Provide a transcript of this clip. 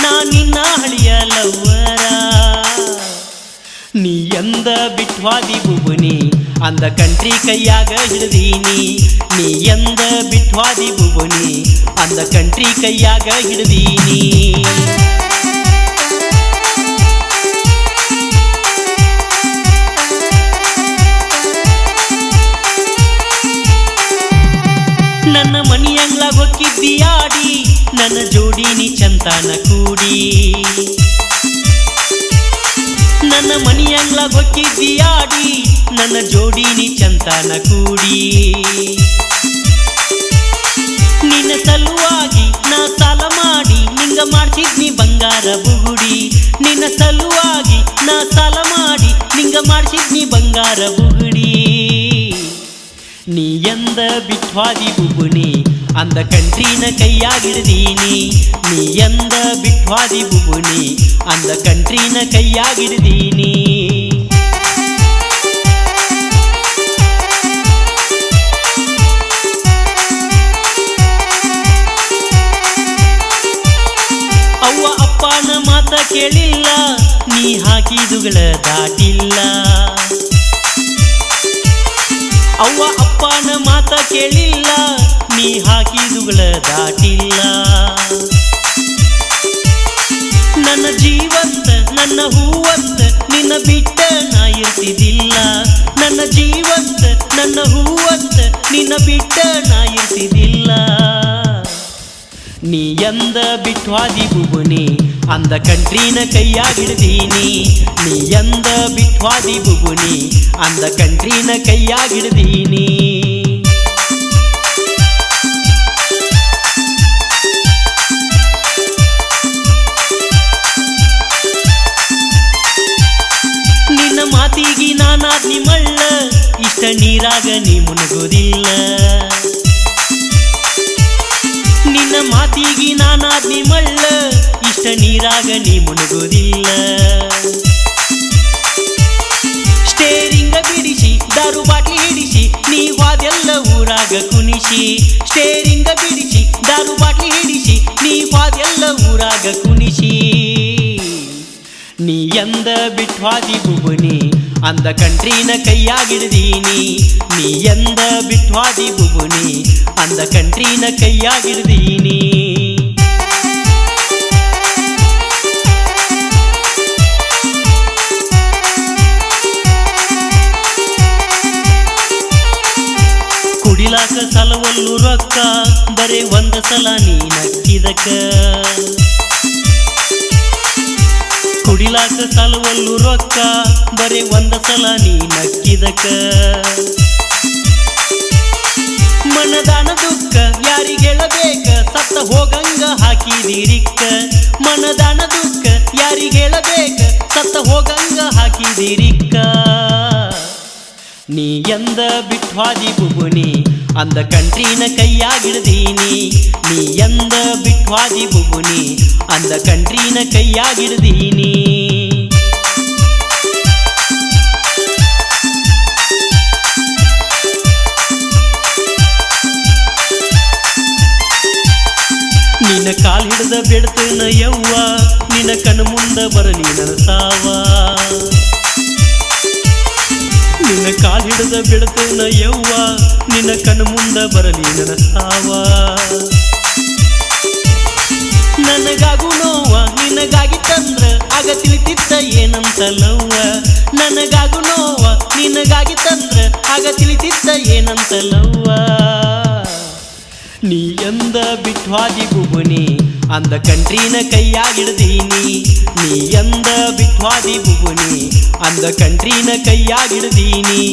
ನಾ ನಿನ್ನ ಹಳಿಯ ಲವ್ವರ. ನೀ ಎಂದ ಬಿಟ್ವಾದಿ ಬುಬುನಿ ಅಂದ ಕಂಟ್ರಿ ಕೈಯಾಗ ಹಿಡ್ದೀನಿ. ನೀ ಎಂದ ಬಿಟ್ವಾದಿ ಬುಬುನಿ ಅಂದ ಕಂಟ್ರಿ ಕೈಯಾಗ ಹಿಡ್ದೀನಿ. ನನ್ನ ಮನಿಯಂಗ್ಲಾಗ ಹೊಕ್ಕಿದ್ದಿ ಆಡಿ ನನ್ನ ಜೋಡಿ ನೀ ಚಂತಾನ ಕೂಡಿ. ನನ್ನ ಮನಿಯಂಗ್ಲಾಗ ಹೊಕ್ಕಿದ್ದಿ ಆಡಿ ನನ್ನ ಜೋಡಿ ನೀ ಚಂತಾನ ಕೂಡಿ. ನಿನ್ನ ಸಲುವಾಗಿ ನಾ ಸಾಲ ಮಾಡಿ ನಿಂಗ ಮಾಡ್ಸಿದ್ನಿ ಬಂಗಾರ ಬುಗುಡಿ. ನಿನ್ನ ಸಲುವಾಗಿ ನಾ ಸಾಲ ಮಾಡಿ ನಿಂಗ ಮಾಡ್ಸಿದ್ನಿ ಬಂಗಾರ ಬುಗುಡಿ. ನೀ ಎಂದ ಬಿಟ್ವಾದಿ ಬುಬುನಿ ಅಂದ ಕಂಟ್ರಿನ ಕೈಯಾಗಿಡ್ದೀನಿ. ನೀ ಎಂದ ಬಿಟ್ವಾದಿ ಬುಬುನಿ ಅಂದ ಕಂಟ್ರಿನ ಕೈಯಾಗಿಡ್ದೀನಿ. ಅವ್ವ ಅಪ್ಪನ ಮಾತ ಕೇಳಿಲ್ಲ ನೀ ಹಾಕಿದುಗಳ ದಾಟಿಲ್ಲ. ಅವ್ವ ಅಪ್ಪನ ಮಾತ ಕೇಳಿಲ್ಲ ನೀ ಹಾಕಿದುಗಳ ದಾಟಿಲ್ಲ. ನನ್ನ ಜೀವಂತ ನನ್ನ ಹೂವಂತ ನಿನ್ನ ಬಿಟ್ಟ ನಾ ಇರ್ತಿದ್ದಿಲ್ಲ. ನನ್ನ ಜೀವಂತ ನನ್ನ ಹೂವಂತ ನಿನ್ನ ಬಿಟ್ಟ ನಾ ಇರ್ತಿದ್ದಿಲ್ಲ. ನೀ ಎಂದ ಬಿಟ್ವಾದಿ ಬುಬುನಿ ಅಂದ ಕಂಟ್ರಿನ ಕೈಯಾಗಿಡ್ದೀನಿ. ನೀ ಎಂದ ಬಿಟ್ವಾದಿ ಬುಬುನಿ ಅಂದ ಕಂಟ್ರಿನ ಕೈಯಾಗಿಡ್ದೀನಿ. ನಿನ್ನ ಮಾತಿಗಿ ನಾನಾದ್ನಿ ಮಳ್ಳ ಇಷ್ಟ ನೀರಾಗ ನೀ ಮುನುಗುದಿಲ್ಲ. ನಿನ್ನ ಮಾತಿಗಿ ನಾನಾದ್ನಿ ಮಳ್ಳ ಇಷ್ಟ ನೀರಾಗ ನೀ ಮುನುಗುದಿಲ್ಲ. ಸ್ಟೇರಿಂಗ ಬಿಡಿಸಿ ದಾರು ಬಾಟ್ಲಿ ಹಿಡಿಸಿ ನೀ ವಾದೆಲ್ಲ ಊರಾಗ ಕುಣಿಸಿ. ಸ್ಟೇರಿಂಗ ಬಿಡಿಸಿ ದಾರು ಬಾಟ್ಲಿ ಹಿಡಿಸಿ ನೀ ವಾದೆಲ್ಲ ಊರಾಗ ಕುಣಿಸಿ. ನೀ ಎಂದ ಬಿಟ್ವಾದಿ ಬುಬುನಿ ಅಂದ ಕಂಟ್ರಿನ ಕೈಯಾಗಿಡ್ದೀನಿ. ನೀ ಎಂದ ಬಿಟ್ವಾದಿ ಬುಬುನಿ ಅಂದ ಕಂಟ್ರಿನ ಕೈಯಾಗಿಡ್ದೀನಿ. ಕುಡಿಲಾಕ ಸಲವಲ್ಲು ರೊಕ್ಕ ಬರೇ ಒಂದ ಸಲ ನೀ ನಕ್ಕಿದಕ. ಕುಡಿಲಾಕ ಸಲವಲ್ಲು ರೊಕ್ಕ ಬರೇ ಒಂದ ಸಲ ನೀ ನಕ್ಕಿದಕ. ಮನದಾನ ದುಃಖ ಯಾರಿಗೇಳಬೇಕ ಸತ್ತ ಹೋಗಂಗ ಹಾಕಿದಿರಿಕ್ಕ. ಮನದಾನ ದುಃಖ ಯಾರಿಗೇಳಬೇಕ ಸತ್ತ ಹೋಗಂಗ ಹಾಕಿದಿರಿಕ್ಕ. ನೀ ಎಂದ ಬಿಟ್ವಾದಿ ಬುಬುನಿ ಅಂದ ಕಂಟ್ರಿನ ಕೈಯಾಗಿಡ್ದೀನಿ. ನೀ ಎಂದ ಬಿಟ್ವಾದಿ ಬುಬುನಿ ಅಂದ ಕಂಟ್ರಿನ ಕೈಯಾಗಿಡ್ದೀನಿ. ನಿನ್ನ ಕಾಲ್ ಹಿಡ್ದ ಬಿಡ್ತೇನ ಯವ್ವ ನಿನ್ನ ಕಣ್ಣು ಮುಂದ ಬರಲಿ ನನ್ನ ಸಾವ. ನಿನ್ನ ಕಾಲ್ ಹಿಡ್ದ ಬಿಡ್ತೇನ ಯವ್ವ ನಿನ್ನ ಕಣ್ಣು ಮುಂದ ಬರಲಿ ನನ್ನ ಸಾವ. ನನಗಾಗು ನೋವ ನಿನಗಾಗಿ ತಂದ್ರ ಆಗ ತಿಳಿತಿದ್ದ ಏನಂತ ಲವ್ವ. ನನಗಾಗು ನೋವ ನಿನಗಾಗಿ ತಂದ್ರ ಆಗ ತಿಳಿತಿದ್ದ ಏನಂತ ಲವ್ವ. ನೀ ಎಂದ ಬಿಟ್ವಾದಿ ಬುಬುನಿ ಅಂದ ಕಂಟ್ರಿನ ಕೈಯಾಗಿಡ್ದೀನಿ. ನೀ ಎಂದ ಬಿಟ್ವಾದಿ ಬುಬುನಿ ಅಂದ ಕಂಟ್ರಿನ ಕೈಯಾಗಿಡ್ದೀನಿ.